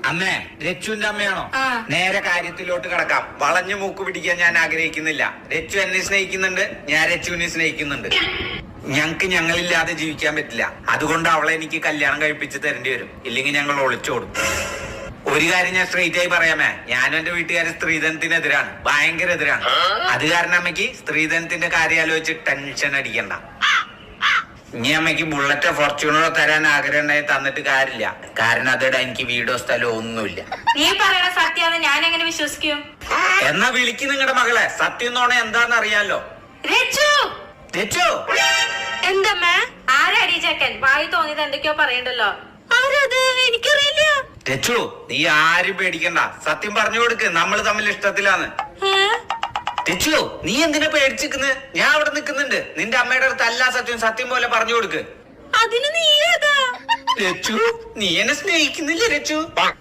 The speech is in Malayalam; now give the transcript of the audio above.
അമ്മേ, രച്ചുവിന്റെ അമ്മയാണോ? നേരെ കാര്യത്തിലോട്ട് കടക്കാം. വളഞ്ഞു മൂക്ക് പിടിക്കാൻ ഞാൻ ആഗ്രഹിക്കുന്നില്ല. രച്ചു എന്നെ സ്നേഹിക്കുന്നുണ്ട്, ഞാൻ രച്ചുവിനെ സ്നേഹിക്കുന്നുണ്ട്. ഞങ്ങക്ക് ഞങ്ങളില്ലാതെ ജീവിക്കാൻ പറ്റില്ല. അതുകൊണ്ട് അവളെ എനിക്ക് കല്യാണം കഴിപ്പിച്ച് തരേണ്ടി വരും. ഇല്ലെങ്കിൽ ഞങ്ങൾ ഒളിച്ചോടും. ഒരു കാര്യം ഞാൻ സ്ട്രെയിറ്റ് ആയി പറയാമേ, ഞാനും എന്റെ വീട്ടുകാരെ സ്ത്രീധനത്തിനെതിരാണ്, ഭയങ്കര എതിരാണ്. അത് കാരണം അമ്മയ്ക്ക് സ്ത്രീധനത്തിന്റെ കാര്യം ആലോചിച്ച് ടെൻഷൻ അടിക്കണ്ട. ഇനി അമ്മയ്ക്ക് ബുള്ളറ്റോ ഫോർച്യൂണറോ തരാൻ ആഗ്രഹം ഉണ്ടായി തന്നിട്ട് കാര്യമില്ല. കാരണം അതിടെ എനിക്ക് വീടോ സ്ഥലമോ ഒന്നുമില്ല. നീ പറയണ സത്യാന്ന് ഞാൻ എങ്ങനെ വിശ്വസിക്കും? എന്നാ വിളിക്ക് നിങ്ങളുടെ മകളെ. സത്യം നോണ എന്താന്ന് അറിയാലോ. രച്ചു, രച്ചു, എന്തമ്മേ? ആരാടി ചെക്കൻ? വായി തോന്നിയത് എന്തൊക്കെയോ പറയണ്ടല്ലോ. ആരത്? എനിക്കറിയില്ല. രച്ചു, നീ ആരും പേടിക്കണ്ട. സത്യം പറഞ്ഞു കൊടുക്ക്, നമ്മൾ തമ്മിൽ ഇഷ്ടത്തിലാണ്. രച്ചു, നീ എന്തിനാ പേടിച്ചിരിക്കുന്നത്? ഞാൻ അവിടെ നിൽക്കുന്നുണ്ട്. നിന്റെ അമ്മയുടെ അടുത്ത് എല്ലാ സത്യം സത്യം പോലെ പറഞ്ഞു കൊടുക്ക്. അതിന് നീ ഏതാ? രച്ചു, നീ എന്നെ സ്നേഹിക്കുന്നില്ല രച്ചു?